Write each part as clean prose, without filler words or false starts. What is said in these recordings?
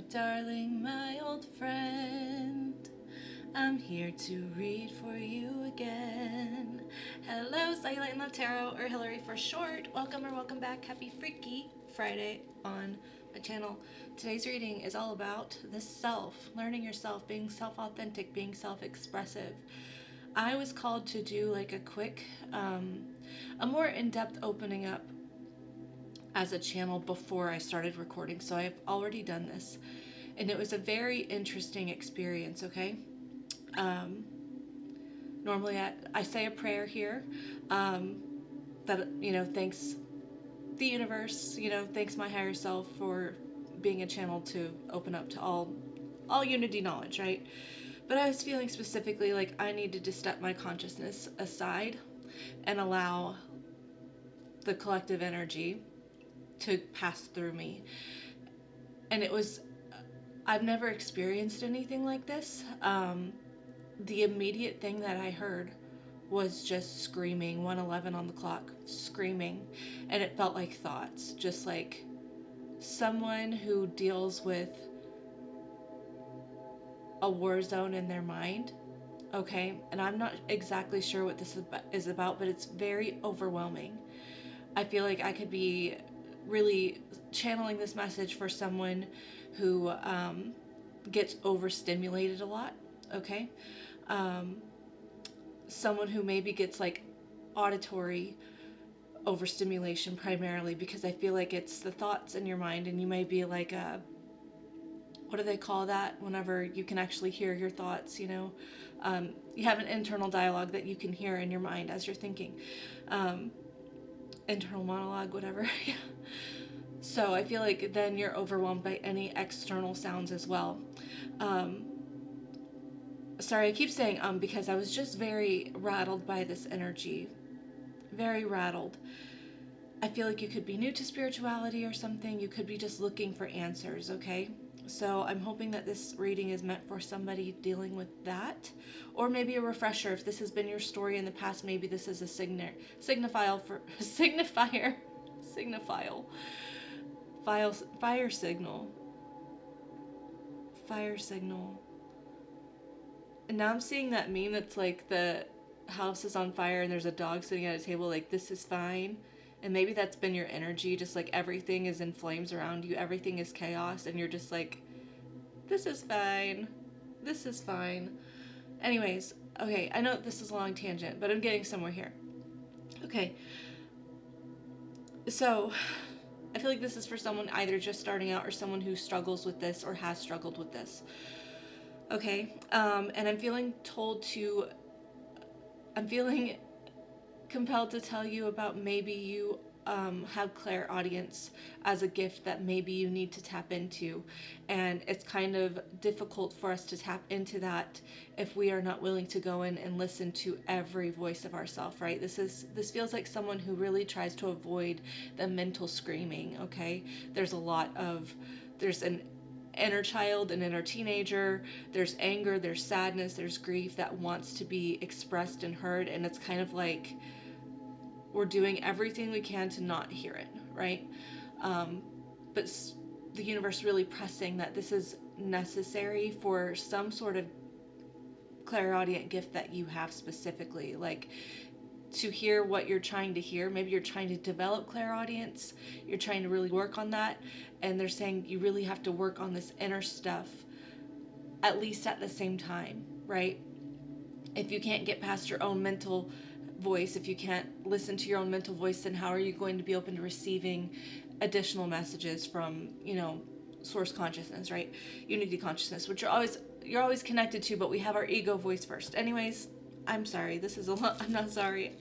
darling, my old friend. I'm here to read for you again. Hello, Silent in Love Tarot, or Hillary for short. Welcome or welcome back. Happy Freaky Friday on my channel. Today's reading is all about the self, learning yourself, being self-authentic, being self-expressive. I was called to do like a quick, a more in-depth opening up as a channel before I started recording, so I've already done this, and it was a very interesting experience. Okay, normally I say a prayer here, that thanks the universe, thanks my higher self for being a channel to open up to all unity knowledge, right? But I was feeling specifically like I needed to step my consciousness aside and allow the collective energy to pass through me. And I've never experienced anything like this. The immediate thing that I heard was just screaming, 1:11 on the clock, screaming. And it felt like thoughts, just like someone who deals with a war zone in their mind. Okay, and I'm not exactly sure what this is about, but it's very overwhelming. I feel like I could be really channeling this message for someone who gets overstimulated a lot. Okay, someone who maybe gets like auditory overstimulation primarily, because I feel like it's the thoughts in your mind, and you may be like what do they call that whenever you can actually hear your thoughts? You have an internal dialogue that you can hear in your mind as you're thinking. Internal monologue, whatever. So I feel like then you're overwhelmed by any external sounds as well. Sorry, I keep saying because I was just very rattled by this energy. Very rattled. I feel like you could be new to spirituality or something. You could be just looking for answers, okay? So I'm hoping that this reading is meant for somebody dealing with that, or maybe a refresher. If this has been your story in the past, maybe this is a fire signal. And now I'm seeing that meme that's like the house is on fire and there's a dog sitting at a table like, this is fine. And maybe that's been your energy, just like everything is in flames around you, everything is chaos, and you're just like, this is fine, this is fine. Anyways, okay, I know this is a long tangent, but I'm getting somewhere here. Okay, so I feel like this is for someone either just starting out or someone who struggles with this or has struggled with this. Okay, and I'm feeling compelled to tell you about maybe you have clairaudience as a gift that maybe you need to tap into, and it's kind of difficult for us to tap into that if we are not willing to go in and listen to every voice of ourself, right? This feels like someone who really tries to avoid the mental screaming. Okay, there's an inner child, an inner teenager, there's anger, there's sadness, there's grief that wants to be expressed and heard, and it's kind of like we're doing everything we can to not hear it, right? But the universe really pressing that this is necessary for some sort of clairaudient gift that you have specifically, like to hear what you're trying to hear. Maybe you're trying to develop clairaudience, you're trying to really work on that, and they're saying you really have to work on this inner stuff at least at the same time, right? If you can't get past your own mental voice, if you can't listen to your own mental voice, then how are you going to be open to receiving additional messages from, source consciousness, right? Unity consciousness, which you're always connected to, but we have our ego voice first. Anyways, I'm sorry, this is a lot. I'm not sorry.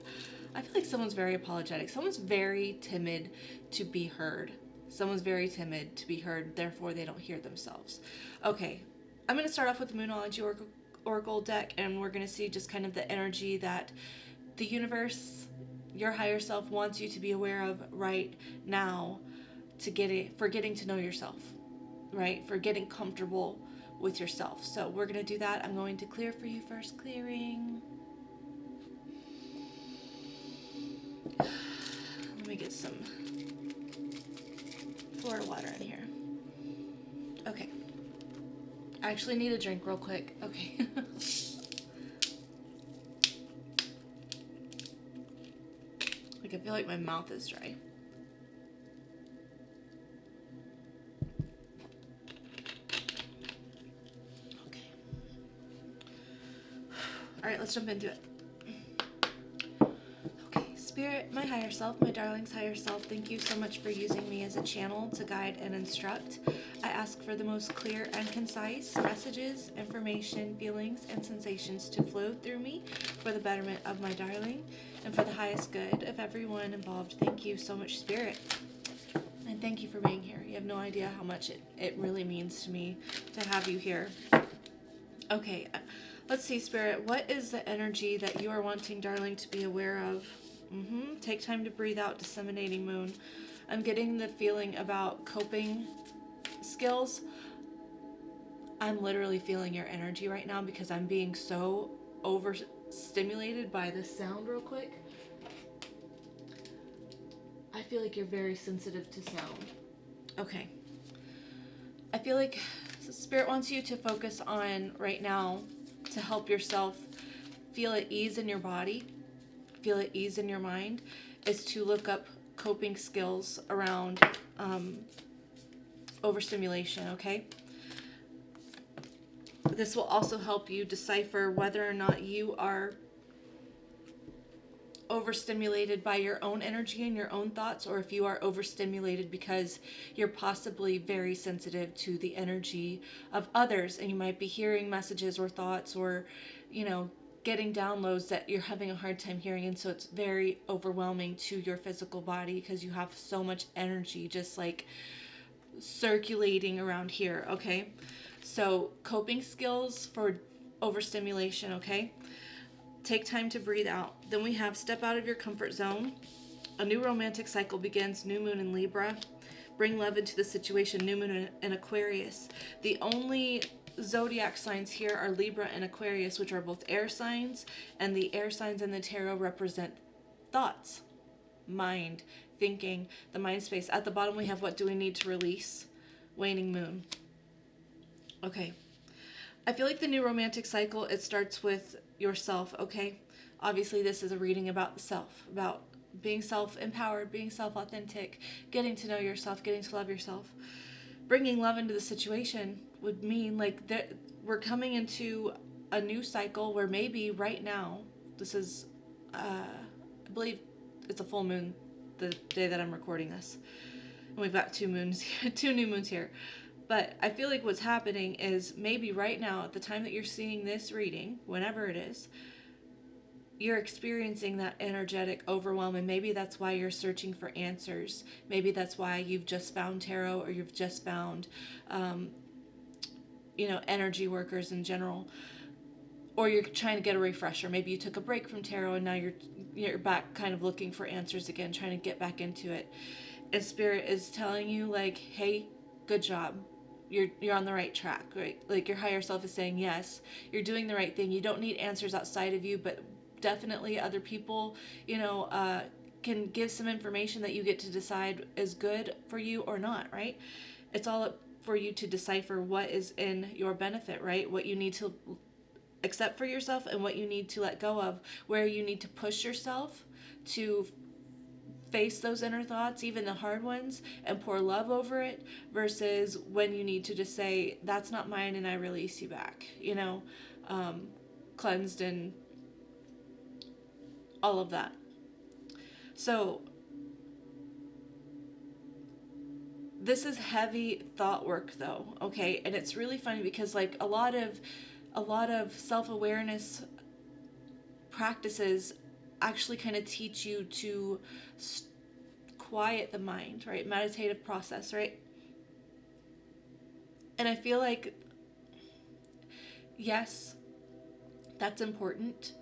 I feel like someone's very apologetic. Someone's very timid to be heard. Someone's very timid to be heard, therefore they don't hear themselves. Okay, I'm going to start off with the Moonology Oracle deck, and we're going to see just kind of the energy that the universe, your higher self, wants you to be aware of right now for getting to know yourself, right? For getting comfortable with yourself. So we're going to do that. I'm going to clear for you first. Clearing. Let me get some Florida water in here. Okay. I actually need a drink real quick. Okay. Like, I feel like my mouth is dry. Okay. All right, let's jump into it. Okay, Spirit, my higher self, my darling's higher self, thank you so much for using me as a channel to guide and instruct. I ask for the most clear and concise messages, information, feelings, and sensations to flow through me for the betterment of my darling and for the highest good of everyone involved. Thank you so much, Spirit. And thank you for being here. You have no idea how much it really means to me to have you here. Okay, let's see, Spirit. What is the energy that you are wanting, darling, to be aware of? Take time to breathe out, disseminating moon. I'm getting the feeling about coping skills. I'm literally feeling your energy right now because I'm being so overstimulated by this sound real quick. I feel like you're very sensitive to sound. Okay. I feel like Spirit wants you to focus on right now to help yourself feel at ease in your body, feel at ease in your mind, is to look up coping skills around overstimulation, okay? This will also help you decipher whether or not you are overstimulated by your own energy and your own thoughts, or if you are overstimulated because you're possibly very sensitive to the energy of others, and you might be hearing messages or thoughts or, getting downloads that you're having a hard time hearing, and so it's very overwhelming to your physical body because you have so much energy just like circulating around here, okay? So coping skills for overstimulation, okay? Take time to breathe out. Then we have step out of your comfort zone. A new romantic cycle begins, new moon in Libra. Bring love into the situation, new moon in Aquarius. The only zodiac signs here are Libra and Aquarius, which are both air signs, and the air signs in the tarot represent thoughts, mind, thinking, the mind space. At the bottom we have what do we need to release? Waning moon. Okay. I feel like the new romantic cycle, it starts with yourself, okay? Obviously, this is a reading about the self, about being self-empowered, being self-authentic, getting to know yourself, getting to love yourself. Bringing love into the situation would mean we're coming into a new cycle where maybe right now, this is, I believe it's a full moon the day that I'm recording this. And we've got two new moons here. But I feel like what's happening is maybe right now, at the time that you're seeing this reading, whenever it is, you're experiencing that energetic overwhelm, and maybe that's why you're searching for answers. Maybe that's why you've just found tarot, or you've just found, energy workers in general, or you're trying to get a refresher. Maybe you took a break from tarot, and now you're back, kind of looking for answers again, trying to get back into it. And Spirit is telling you, like, hey, good job. You're on the right track, right? Like, your higher self is saying, yes, you're doing the right thing. You don't need answers outside of you, but definitely other people, can give some information that you get to decide is good for you or not, right? It's all up for you to decipher what is in your benefit, right? What you need to accept for yourself and what you need to let go of, where you need to push yourself to face those inner thoughts, even the hard ones, and pour love over it, versus when you need to just say, that's not mine, and I release you back, cleansed and all of that. So this is heavy thought work though, okay? And it's really funny because like a lot of self-awareness practices actually kind of teach you to quiet the mind, right? Meditative process, right? And I feel like, yes, that's important,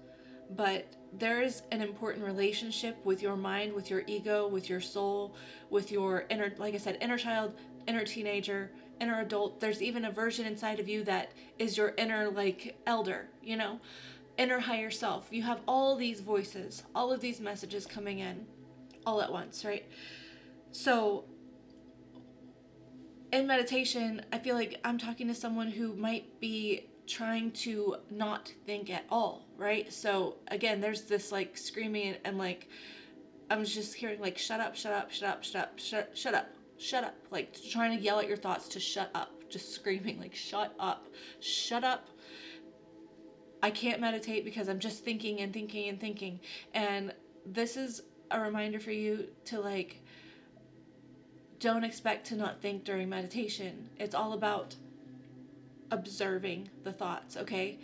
but there is an important relationship with your mind, with your ego, with your soul, with your inner, like I said, inner child, inner teenager, inner adult. There's even a version inside of you that is your inner, like, elder, inner higher self. You have all these voices, all of these messages coming in all at once, right? So in meditation, I feel like I'm talking to someone who might be trying to not think at all, right? So again, there's this like screaming and like I'm just hearing like shut up, shut up, shut up, shut up, shut up, shut up, like trying to yell at your thoughts to shut up, just screaming like shut up, shut up. I can't meditate because I'm just thinking and thinking and thinking. And this is a reminder for you to like don't expect to not think during meditation. It's all about observing the thoughts, okay?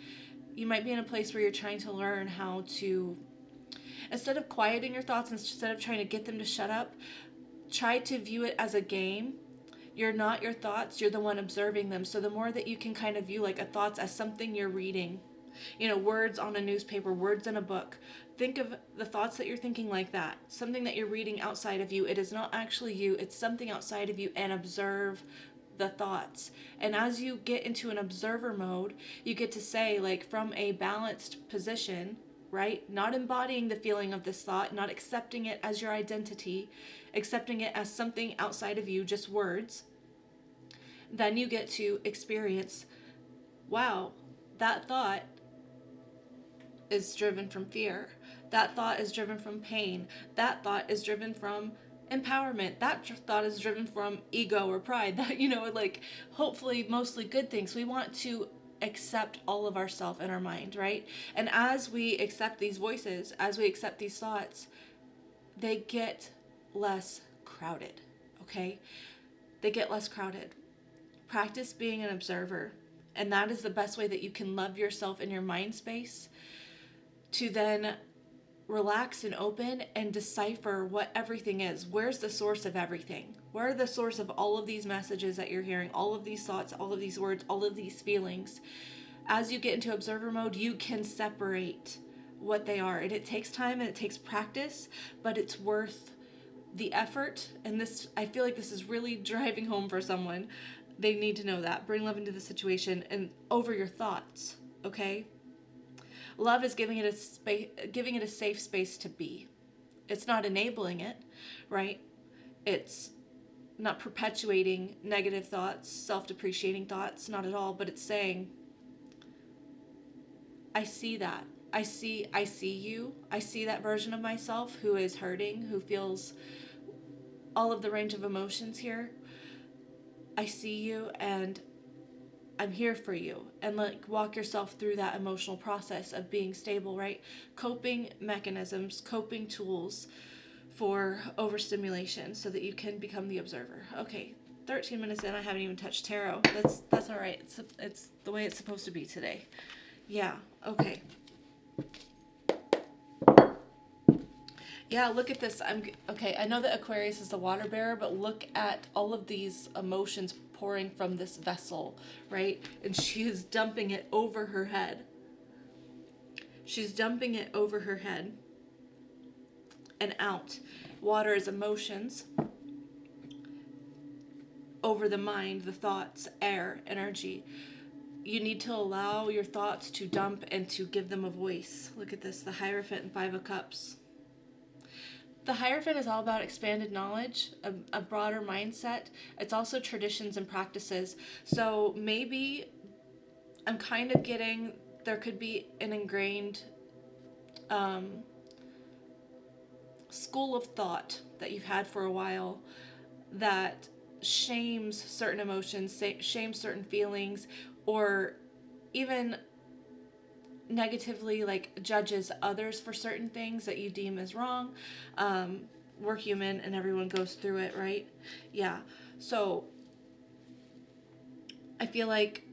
You might be in a place where you're trying to learn how to, instead of quieting your thoughts, instead of trying to get them to shut up, try to view it as a game. You're not your thoughts, you're the one observing them. So the more that you can kind of view like a thoughts as something you're reading, words on a newspaper, words in a book. Think of the thoughts that you're thinking like that, something that you're reading outside of you. It is not actually you, it's something outside of you, and observe the thoughts. And as you get into an observer mode, you get to say, like, from a balanced position, right? Not embodying the feeling of this thought, not accepting it as your identity, accepting it as something outside of you, just words. Then you get to experience, wow, that thought is driven from fear. That thought is driven from pain. That thought is driven from empowerment. That thought is driven from ego or pride. That, like hopefully mostly good things. We want to accept all of ourself in our mind, right? And as we accept these voices, as we accept these thoughts, they get less crowded, okay? They get less crowded. Practice being an observer. And that is the best way that you can love yourself in your mind space, to then relax and open and decipher what everything is. Where's the source of everything? Where are the source of all of these messages that you're hearing, all of these thoughts, all of these words, all of these feelings? As you get into observer mode, you can separate what they are. And it takes time and it takes practice, but it's worth the effort. And this, I feel like this is really driving home for someone. They need to know that. Bring love into the situation and over your thoughts, okay? Love is giving it a safe space to be. It's not enabling it, right? It's not perpetuating negative thoughts, self-depreciating thoughts, not at all, but it's saying, I see that. I see you. I see that version of myself who is hurting, who feels all of the range of emotions here. I see you and I'm here for you. And like walk yourself through that emotional process of being stable, right? Coping mechanisms, coping tools for overstimulation so that you can become the observer. Okay, 13 minutes in, I haven't even touched tarot. That's all right. It's the way it's supposed to be today. Yeah, okay. Yeah, look at this. Okay, I know that Aquarius is the water bearer, but look at all of these emotions pouring from this vessel, right? And she is dumping it over her head. She's dumping it over her head and out. Water is emotions. Over the mind, the thoughts, air, energy. You need to allow your thoughts to dump and to give them a voice. Look at this, the Hierophant and 5 of Cups. The Hierophant is all about expanded knowledge, a broader mindset. It's also traditions and practices. So maybe I'm kind of getting, there could be an ingrained school of thought that you've had for a while that shames certain emotions, shames certain feelings, or even negatively like judges others for certain things that you deem as wrong. We're human and everyone goes through it, right? Yeah. So I feel like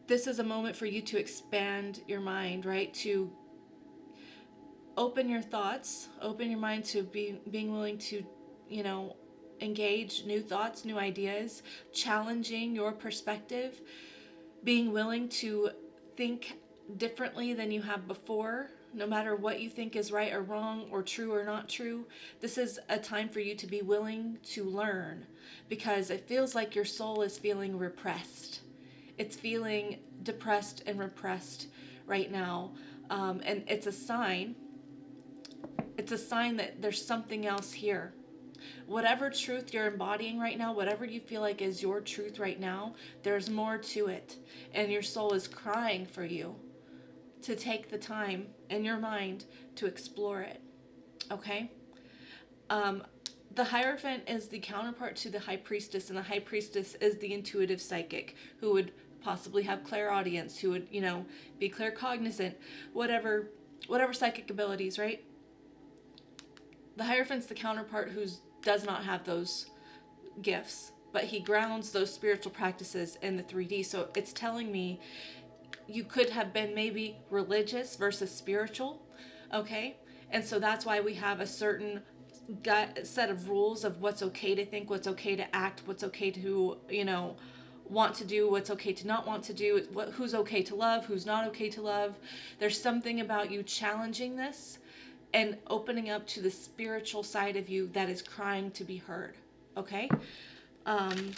this is a moment for you to expand your mind, right? To open your thoughts, open your mind to being willing to, engage new thoughts, new ideas, challenging your perspective, being willing to think differently than you have before, no matter what you think is right or wrong or true or not true. This is a time for you to be willing to learn, because it feels like your soul is feeling repressed. It's feeling depressed and repressed right now. And it's a sign that there's something else here. Whatever truth you're embodying right now, whatever you feel like is your truth right now, there's more to it. And your soul is crying for you to take the time in your mind to explore it. Okay? The Hierophant is the counterpart to the High Priestess, and the High Priestess is the intuitive psychic who would possibly have clairaudience, who would, be claircognizant, whatever psychic abilities, right? The Hierophant's the counterpart who does not have those gifts, but he grounds those spiritual practices in the 3D. So it's telling me you could have been maybe religious versus spiritual, okay? And so that's why we have a certain set of rules of what's okay to think, what's okay to act, what's okay to, want to do, what's okay to not want to do, who's okay to love, who's not okay to love. There's something about you challenging this and opening up to the spiritual side of you that is crying to be heard, okay?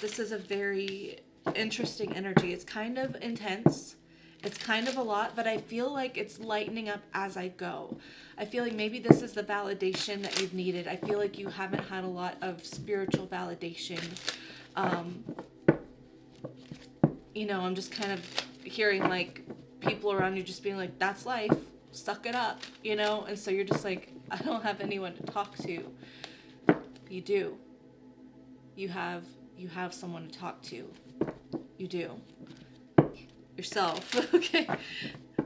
This is a very interesting energy. It's kind of intense. It's kind of a lot, but I feel like it's lightening up as I go. I feel like maybe this is the validation that you've needed. I feel like you haven't had a lot of spiritual validation. I'm just kind of hearing like people around you just being like, that's life, suck it up, and so you're just like, I don't have anyone to talk to. You do. You have someone to talk to. You do. Yourself. Okay.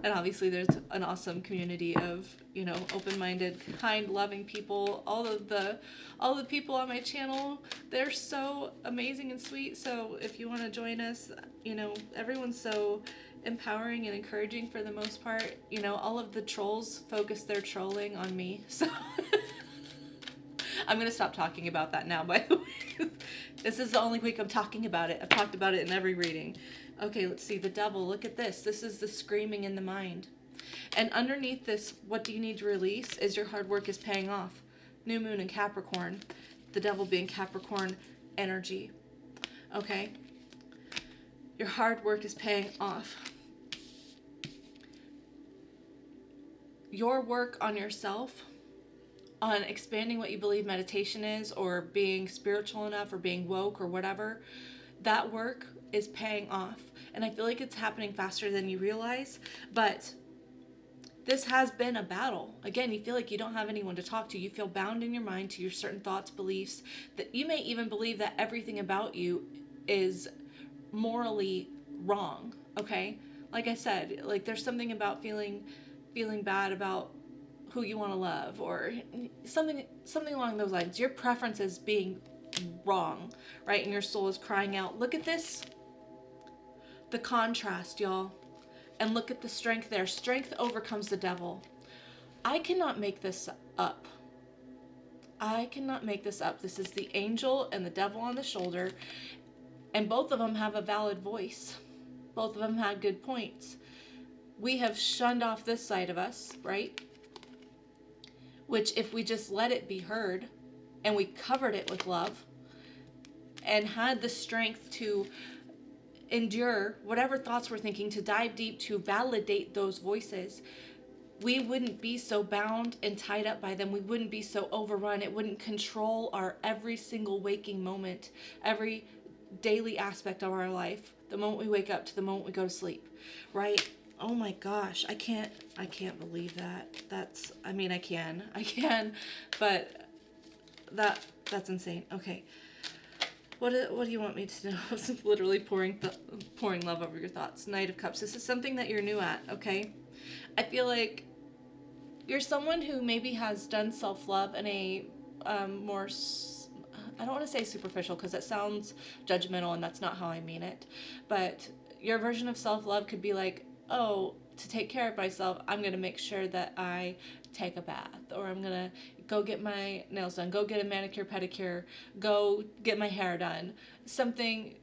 And obviously there's an awesome community of, open-minded, kind, loving people. All the people on my channel, they're so amazing and sweet. So if you want to join us, everyone's so empowering and encouraging for the most part. All of the trolls focus their trolling on me. So I'm going to stop talking about that now, by the way. This is the only week I'm talking about it. I've talked about it in every reading. Okay, let's see. The Devil. Look at this. This is the screaming in the mind. And underneath this, what do you need to release is your hard work is paying off. New Moon in Capricorn. The Devil being Capricorn energy. Okay? Your hard work is paying off. Your work on yourself, on expanding what you believe meditation is, or being spiritual enough, or being woke, or whatever, that work is paying off. And I feel like it's happening faster than you realize, but this has been a battle. Again, you feel like you don't have anyone to talk to. You feel bound in your mind to your certain thoughts, beliefs, that you may even believe that everything about you is morally wrong, okay? Like I said, like there's something about feeling bad about who you want to love, or something along those lines. Your preference is being wrong, right? And your soul is crying out. Look at this. The contrast, y'all. And look at the strength there. Strength overcomes the devil. I cannot make this up. I cannot make this up. This is the angel and the devil on the shoulder. And both of them have a valid voice. Both of them have good points. We have shunned off this side of us, right? Which if we just let it be heard and we covered it with love and had the strength to endure whatever thoughts we're thinking, to dive deep, to validate those voices, we wouldn't be so bound and tied up by them. We wouldn't be so overrun. It wouldn't control our every single waking moment, every daily aspect of our life, the moment we wake up to the moment we go to sleep, right? Oh my gosh, I can't believe that. I can, but that's insane. Okay. What do you want me to know? It's literally pouring love over your thoughts. Knight of Cups. This is something that you're new at, okay? I feel like you're someone who maybe has done self-love in a more, I don't want to say superficial because that sounds judgmental and that's not how I mean it. But your version of self-love could be like, oh, to take care of myself, I'm going to make sure that I take a bath, or I'm going to go get my nails done, go get a manicure, pedicure, go get my hair done, something,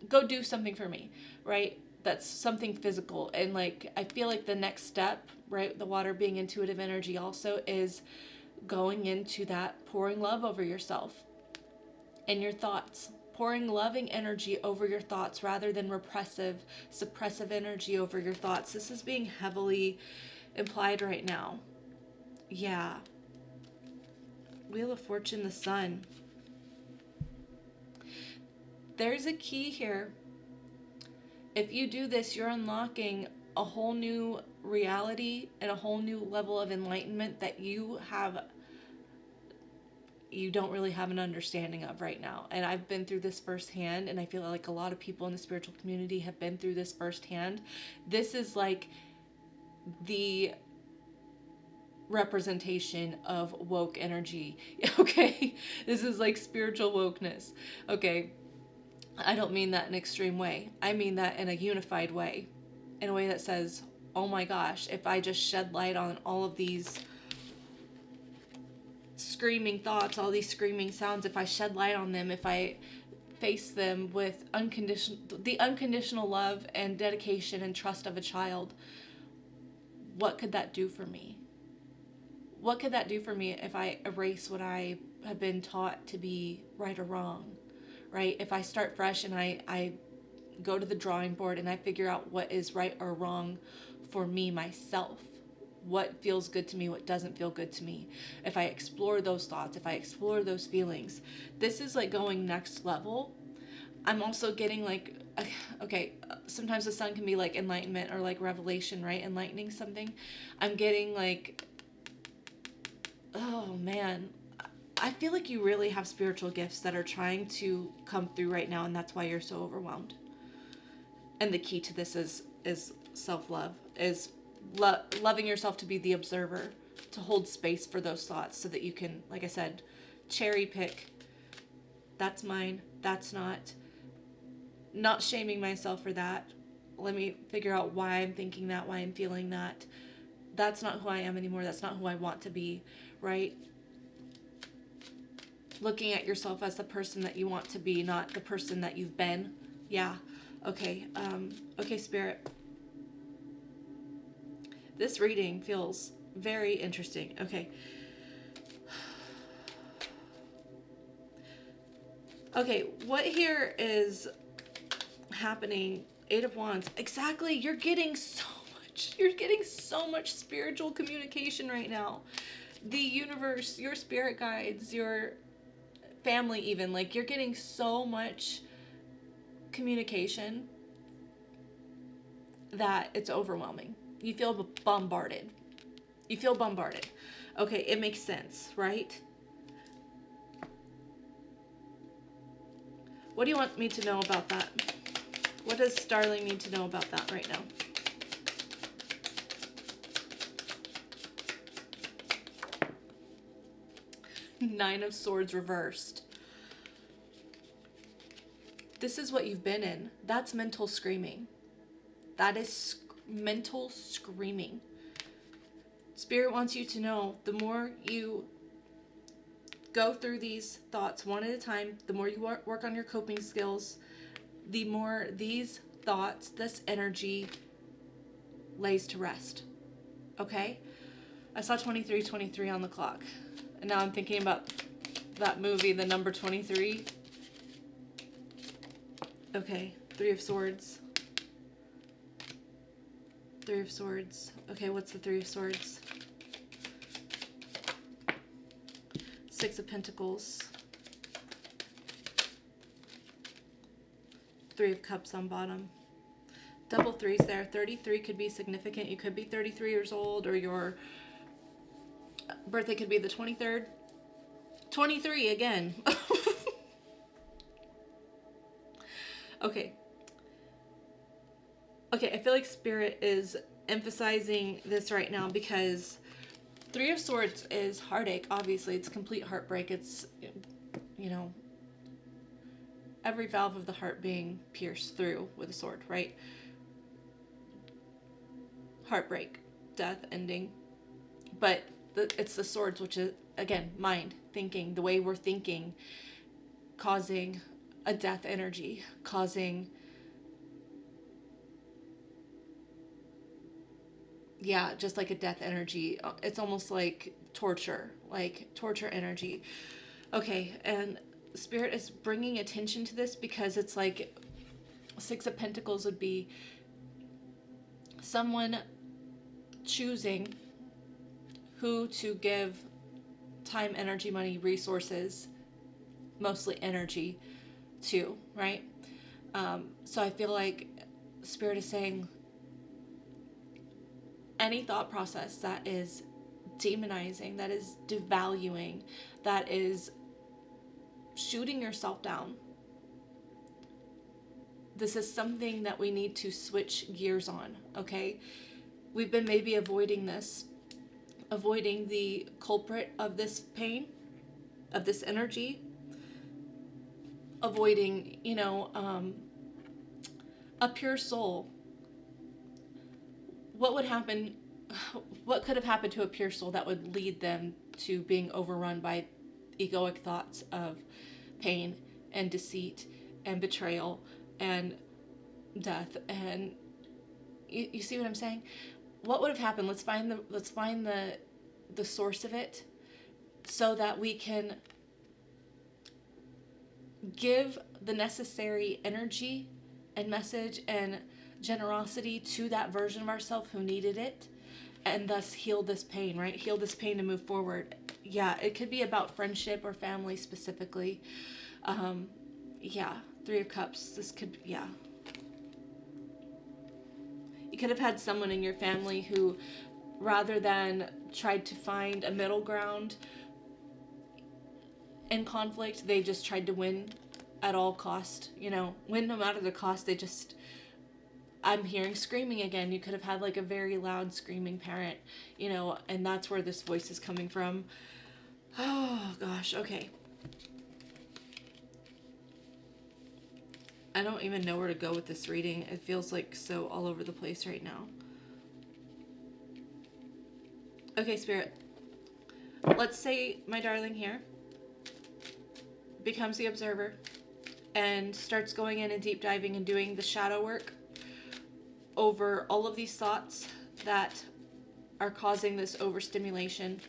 go do something for me, right? That's something physical. And like, I feel like the next step, right, the water being intuitive energy also, is going into that pouring love over yourself and your thoughts. Pouring loving energy over your thoughts rather than suppressive energy over your thoughts. This is being heavily implied right now. Yeah. Wheel of Fortune, the Sun. There's a key here. If you do this, you're unlocking a whole new reality and a whole new level of enlightenment that you don't really have an understanding of right now. And I've been through this firsthand, and I feel like a lot of people in the spiritual community have been through this firsthand. This is like the representation of woke energy. Okay, this is like spiritual wokeness. Okay, I don't mean that in an extreme way. I mean that in a unified way, in a way that says, oh my gosh, if I just shed light on all of these screaming thoughts, all these screaming sounds, if I shed light on them, if I face them with the unconditional love and dedication and trust of a child, what could that do for me? What could that do for me if I erase what I have been taught to be right or wrong, right? If I start fresh and I go to the drawing board and I figure out what is right or wrong for me, myself, what feels good to me, what doesn't feel good to me. If I explore those thoughts, if I explore those feelings, this is like going next level. I'm also getting like, okay, sometimes the sun can be like enlightenment or like revelation, right? Enlightening something. I'm getting like, oh man, I feel like you really have spiritual gifts that are trying to come through right now, and that's why you're so overwhelmed. And the key to this is self-love, is loving yourself, to be the observer, to hold space for those thoughts so that you can, like I said, cherry pick. That's mine, that's not shaming myself for that. Let me figure out why I'm thinking that, why I'm feeling that. That's not who I am anymore. That's not who I want to be, right? Looking at yourself as the person that you want to be, not the person that you've been. Yeah. Okay. Okay, Spirit. This reading feels very interesting. Okay. Okay, what here is happening? Eight of Wands. Exactly. You're getting so much spiritual communication right now. The universe, your spirit guides, your family, even, like, you're getting so much communication that it's overwhelming. You feel bombarded. Okay, it makes sense, right? What do you want me to know about that? What does Starling need to know about that right now? Nine of Swords reversed. This is what you've been in. That's mental screaming. That is mental screaming. Spirit wants you to know, the more you go through these thoughts one at a time, the more you work on your coping skills, the more these thoughts, this energy lays to rest. Okay? I saw 2323 on the clock. And now I'm thinking about that movie, The Number 23. Okay, Three of Swords. Three of Swords. Okay, what's the Three of Swords? Six of Pentacles. Three of Cups on bottom. Double threes there. 33 could be significant. You could be 33 years old, or your birthday could be the 23rd. 23 again. Okay. Okay, I feel like Spirit is emphasizing this right now because Three of Swords is heartache, obviously. It's complete heartbreak. It's, you know, every valve of the heart being pierced through with a sword, right? Heartbreak, death, ending. But it's the swords, which is, again, mind, thinking, the way we're thinking, causing a death energy, causing, yeah, just like a death energy. It's almost like torture energy. Okay, and Spirit is bringing attention to this because it's like Six of Pentacles would be someone choosing who to give time, energy, money, resources, mostly energy too, right? So I feel like Spirit is saying any thought process that is demonizing, that is devaluing, that is shooting yourself down, this is something that we need to switch gears on, okay? We've been maybe avoiding this, avoiding the culprit of this pain, of this energy, avoiding, a pure soul. What would happen, what could have happened to a pure soul that would lead them to being overrun by egoic thoughts of pain and deceit and betrayal and death? And you see what I'm saying? What would have happened? Let's find the source of it, so that we can give the necessary energy and message and generosity to that version of ourselves who needed it, and thus heal this pain, right? Heal this pain to move forward. Yeah, it could be about friendship or family specifically. Three of Cups. This could, yeah. You could have had someone in your family who, rather than tried to find a middle ground in conflict, they just tried to win at all cost, win no matter the cost. They just, I'm hearing screaming again. You could have had like a very loud screaming parent, and that's where this voice is coming from. Oh gosh, okay. I don't even know where to go with this reading. It feels like so all over the place right now. Okay, Spirit. Let's say my darling here becomes the observer and starts going in and deep diving and doing the shadow work over all of these thoughts that are causing this overstimulation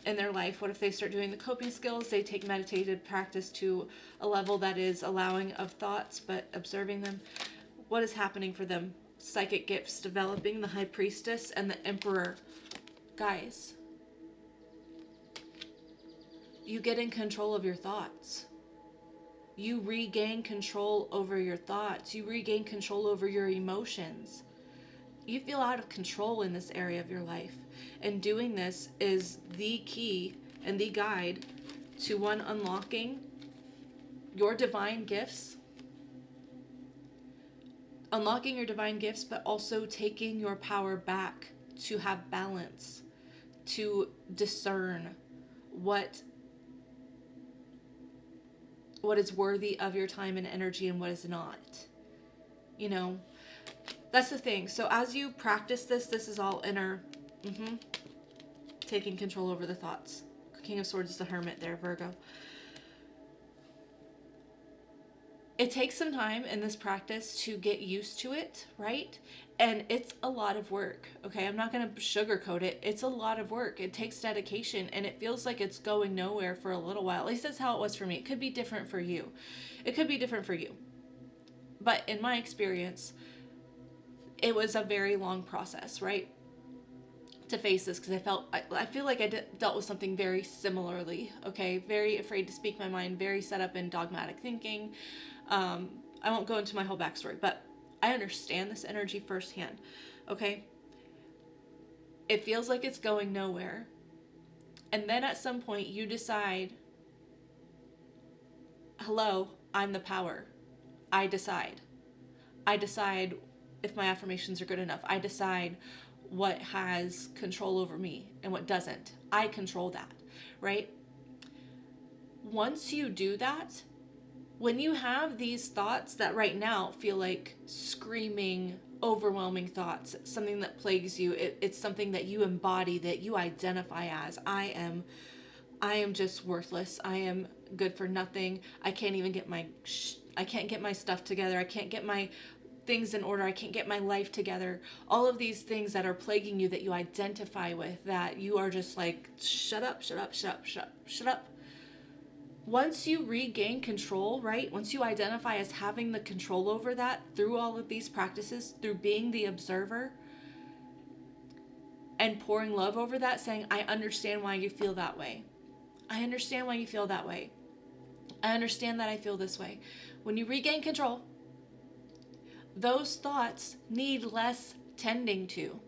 in their life. What if they start doing the coping skills? They take meditative practice to a level that is allowing of thoughts but observing them. What is happening for them? Psychic gifts developing, the High Priestess and the Emperor. Guys, you get in control of your thoughts. You regain control over your thoughts. You regain control over your emotions. You feel out of control in this area of your life. And doing this is the key and the guide to one, unlocking your divine gifts. Unlocking your divine gifts, but also taking your power back to have balance, to discern what is worthy of your time and energy and what is not. That's the thing. So as you practice this is all inner. Taking control over the thoughts. King of Swords is the Hermit there, Virgo. It takes some time in this practice to get used to it, right? And it's a lot of work, okay? I'm not going to sugarcoat it. It's a lot of work. It takes dedication, and it feels like it's going nowhere for a little while. At least that's how it was for me. It could be different for you. But in my experience, it was a very long process, right? To face this, because I feel like I dealt with something very similarly, okay? Very afraid to speak my mind, very set up in dogmatic thinking. I won't go into my whole backstory, but I understand this energy firsthand, okay? It feels like it's going nowhere. And then at some point you decide, hello, I'm the power. I decide. I decide if my affirmations are good enough. I decide what has control over me and what doesn't. I control that, right? Once you do that, when you have these thoughts that right now feel like screaming, overwhelming thoughts, something that plagues you, it's something that you embody, that you identify as, I am just worthless. I am good for nothing. I can't even get my stuff together. I can't get my things in order. I can't get my life together. All of these things that are plaguing you, that you identify with, that you are just like, shut up. Once you regain control, right? Once you identify as having the control over that through all of these practices, through being the observer and pouring love over that, saying, I understand why you feel that way. I understand why you feel that way. I understand that I feel this way. When you regain control, those thoughts need less tending to.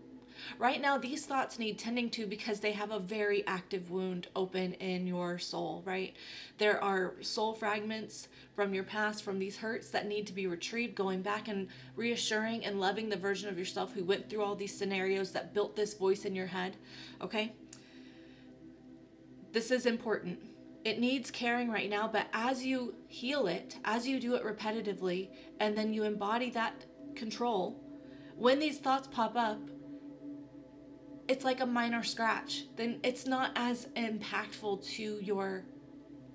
Right now, these thoughts need tending to because they have a very active wound open in your soul, right? There are soul fragments from your past, from these hurts that need to be retrieved, going back and reassuring and loving the version of yourself who went through all these scenarios that built this voice in your head, okay? This is important. It needs caring right now, but as you heal it, as you do it repetitively, and then you embody that control, when these thoughts pop up, it's like a minor scratch. Then it's not as impactful to your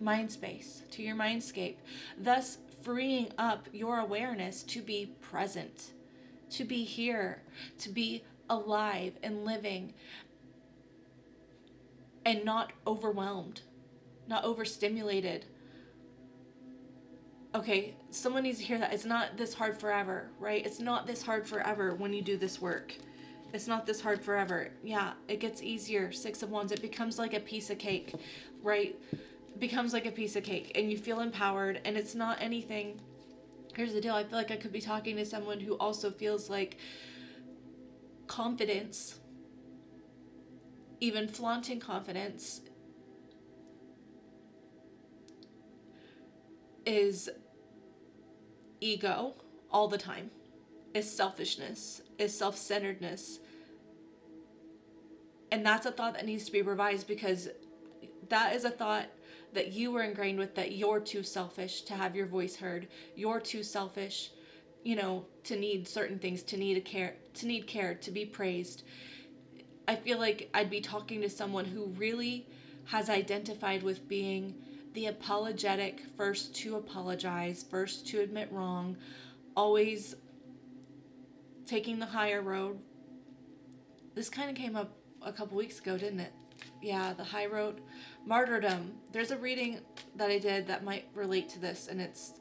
mind space, to your mindscape, thus freeing up your awareness to be present, to be here, to be alive and living, and not overwhelmed, not overstimulated. Okay, someone needs to hear that. It's not this hard forever, right? It's not this hard forever when you do this work. It's not this hard forever. Yeah, it gets easier. 6 of Wands. It becomes like a piece of cake, right? It becomes like a piece of cake and you feel empowered, and it's not anything. Here's the deal. I feel like I could be talking to someone who also feels like confidence, even flaunting confidence, is ego all the time, is selfishness, is self-centeredness. And that's a thought that needs to be revised, because that is a thought that you were ingrained with, that you're too selfish to have your voice heard. You're too selfish, to need certain things, to need care, to be praised. I feel like I'd be talking to someone who really has identified with being the apologetic, first to apologize, first to admit wrong, always taking the higher road. This kind of came up a couple weeks ago, didn't it? Yeah, the high road. Martyrdom. There's a reading that I did that might relate to this, and it's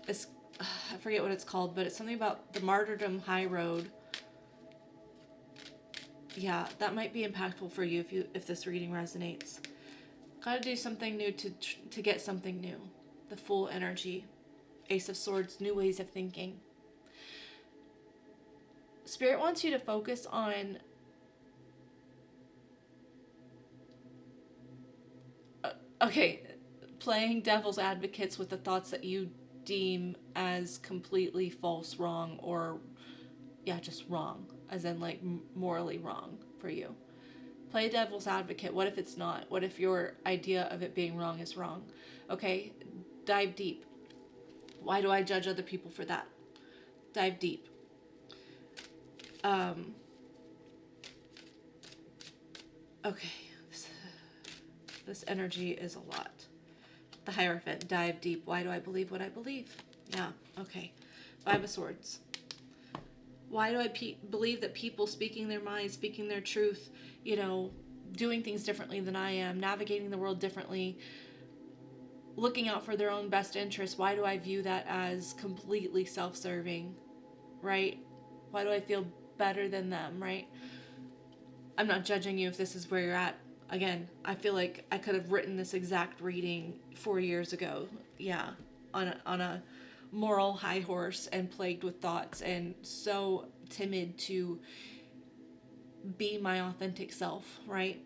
I forget what it's called, but it's something about the martyrdom high road. Yeah, that might be impactful for you if this reading resonates. Gotta do something new to get something new. The full energy. Ace of Swords, new ways of thinking. Spirit wants you to focus on playing devil's advocates with the thoughts that you deem as completely false, wrong, or just wrong, as in like morally wrong for you. Play devil's advocate. What if it's not? What if your idea of it being wrong is wrong? Okay, dive deep. Why do I judge other people for that? Dive deep. Okay, this energy is a lot. The Hierophant, dive deep. Why do I believe what I believe? Yeah, okay. 5 of Swords. Why do I believe that people speaking their mind, speaking their truth, doing things differently than I am, navigating the world differently, looking out for their own best interests, why do I view that as completely self-serving, right? Why do I feel better than them, right? I'm not judging you if this is where you're at. Again, I feel like I could have written this exact reading 4 years ago. Yeah, on a moral high horse and plagued with thoughts and so timid to be my authentic self, right?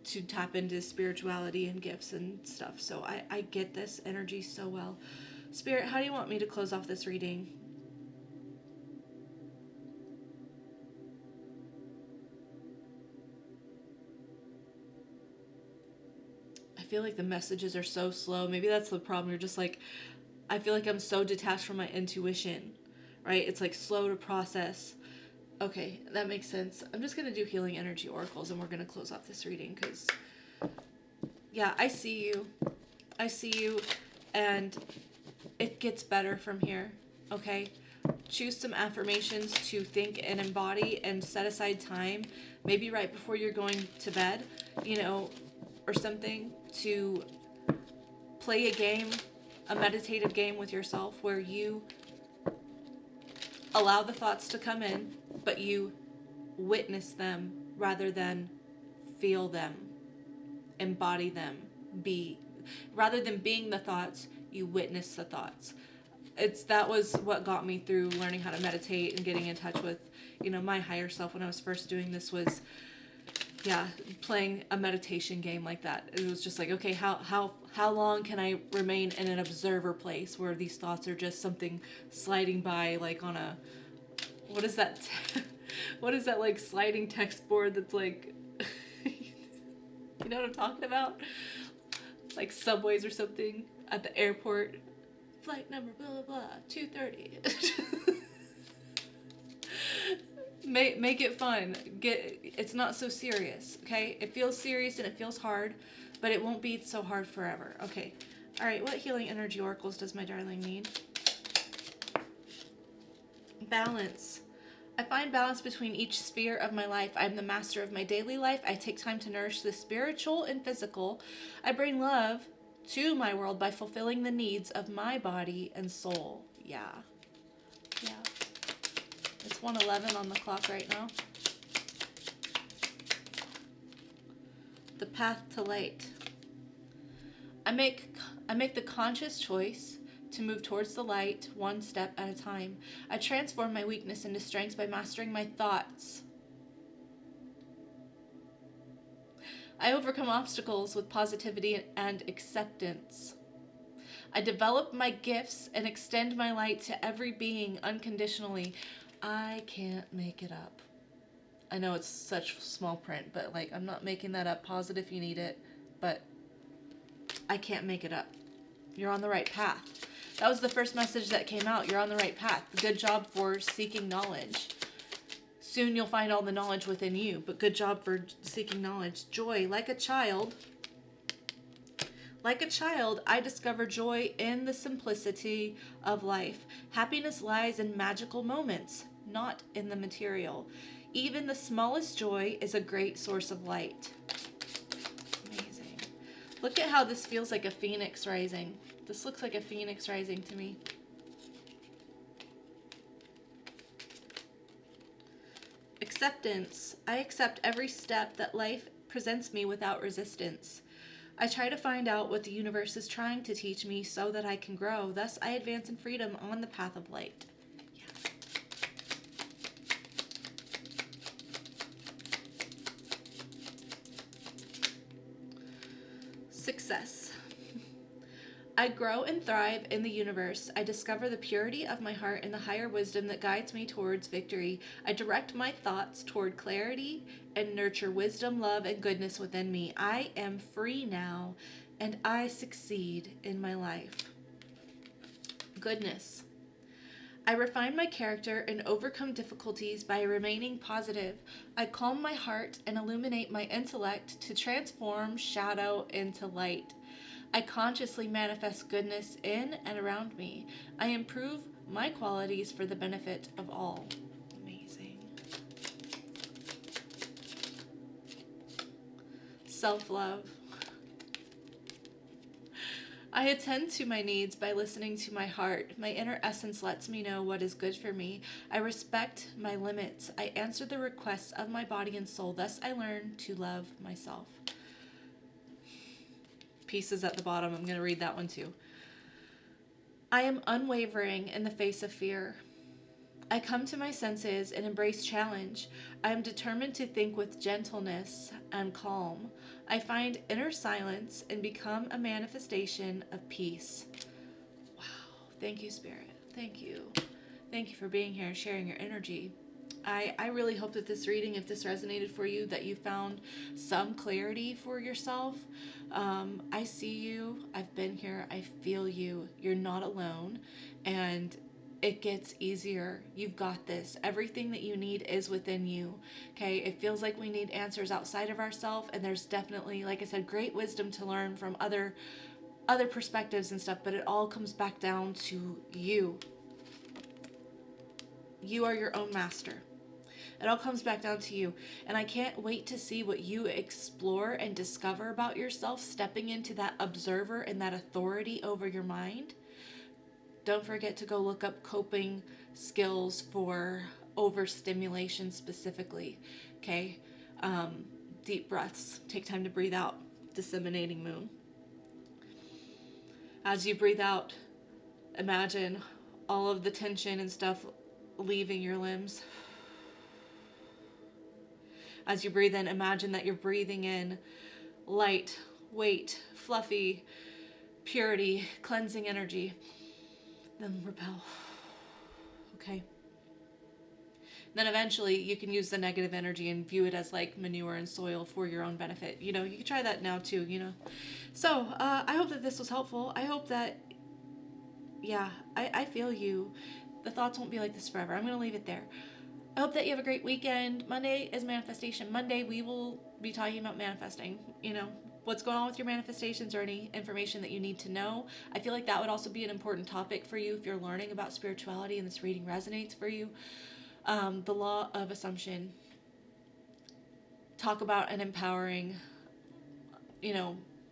To tap into spirituality and gifts and stuff. So I get this energy so well. Spirit, how do you want me to close off this reading? I feel like the messages are so slow. Maybe that's the problem. You're just like, I feel like I'm so detached from my intuition, right? It's like slow to process. Okay, that makes sense. I'm just going to do healing energy oracles and we're going to close off this reading because, yeah, I see you. I see you, and it gets better from here, okay? Choose some affirmations to think and embody and set aside time, maybe right before you're going to bed, or something, to play a game, a meditative game with yourself where you allow the thoughts to come in, but you witness them rather than feel them, embody them, be. Rather than being the thoughts, you witness the thoughts. That was what got me through learning how to meditate and getting in touch with, my higher self when I was first doing this was, playing a meditation game like that. It was just like, okay, how long can I remain in an observer place where these thoughts are just something sliding by, like on a, what is that? What is that, like, sliding text board that's like, you know what I'm talking about? Like subways or something at the airport. Flight number blah blah blah 2:30. Make it fun. It's not so serious, okay? It feels serious and it feels hard, but it won't be so hard forever. Okay. All right, what healing energy oracles does my darling need? Balance. I find balance between each sphere of my life. I am the master of my daily life. I take time to nourish the spiritual and physical. I bring love to my world by fulfilling the needs of my body and soul. Yeah. It's 1:11 on the clock right now. The path to light. I make the conscious choice to move towards the light one step at a time. I transform my weakness into strength by mastering my thoughts. I overcome obstacles with positivity and acceptance. I develop my gifts and extend my light to every being unconditionally. I can't make it up. I know it's such small print, but like, I'm not making that up. Pause it if you need it, but I can't make it up. You're on the right path. That was the first message that came out. You're on the right path. Good job for seeking knowledge. Soon you'll find all the knowledge within you, but good job for seeking knowledge. Joy. Like a child, I discover joy in the simplicity of life. Happiness lies in magical moments, not in the material. Even the smallest joy is a great source of light. Amazing. Look at how this feels like a phoenix rising. This looks like a phoenix rising to me. Acceptance. I accept every step that life presents me without resistance. I try to find out what the universe is trying to teach me so that I can grow. Thus, I advance in freedom on the path of light. Yeah. Success. I grow and thrive in the universe. I discover the purity of my heart and the higher wisdom that guides me towards victory. I direct my thoughts toward clarity and nurture wisdom, love, and goodness within me. I am free now, and I succeed in my life. Goodness. I refine my character and overcome difficulties by remaining positive. I calm my heart and illuminate my intellect to transform shadow into light. I consciously manifest goodness in and around me. I improve my qualities for the benefit of all. Amazing. Self-love. I attend to my needs by listening to my heart. My inner essence lets me know what is good for me. I respect my limits. I answer the requests of my body and soul. Thus, I learn to love myself. Pieces at the bottom. I'm going to read that one too. I am unwavering in the face of fear. I come to my senses and embrace challenge. I am determined to think with gentleness and calm. I find inner silence and become a manifestation of peace. Wow. Thank you, Spirit. Thank you. Thank you for being here and sharing your energy. I really hope that this reading, if this resonated for you, that you found some clarity for yourself. I see you. I've been here. I feel you. You're not alone. And it gets easier. You've got this. Everything that you need is within you. Okay? It feels like we need answers outside of ourselves. And there's definitely, like I said, great wisdom to learn from other perspectives and stuff. But it all comes back down to you. You are your own master. It all comes back down to you. And I can't wait to see what you explore and discover about yourself, stepping into that observer and that authority over your mind. Don't forget to go look up coping skills for overstimulation specifically. Okay? Deep breaths. Take time to breathe out. Disseminating moon. As you breathe out, imagine all of the tension and stuff leaving your limbs. As you breathe in, imagine that you're breathing in light, weight, fluffy, purity, cleansing energy. Then repel. Okay. Then eventually you can use the negative energy and view it as like manure and soil for your own benefit. You can try that now too, So I hope that this was helpful. I hope that, I feel you. The thoughts won't be like this forever. I'm going to leave it there. I hope that you have a great weekend. Monday is Manifestation Monday. We will be talking about manifesting, what's going on with your manifestations or any information that you need to know. I feel like that would also be an important topic for you if you're learning about spirituality and this reading resonates for you. The law of assumption. Talk about an empowering,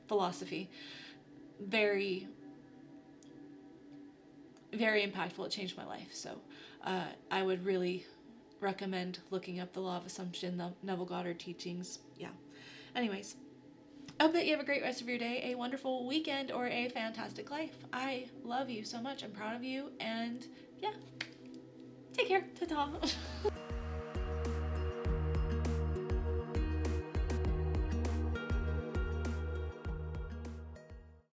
philosophy. Very, very impactful. It changed my life. So I would really recommend looking up the law of assumption, the Neville Goddard teachings. Yeah. Anyways, I hope that you have a great rest of your day, a wonderful weekend, or a fantastic life. I love you so much. I'm proud of you. And yeah, take care. Ta-ta.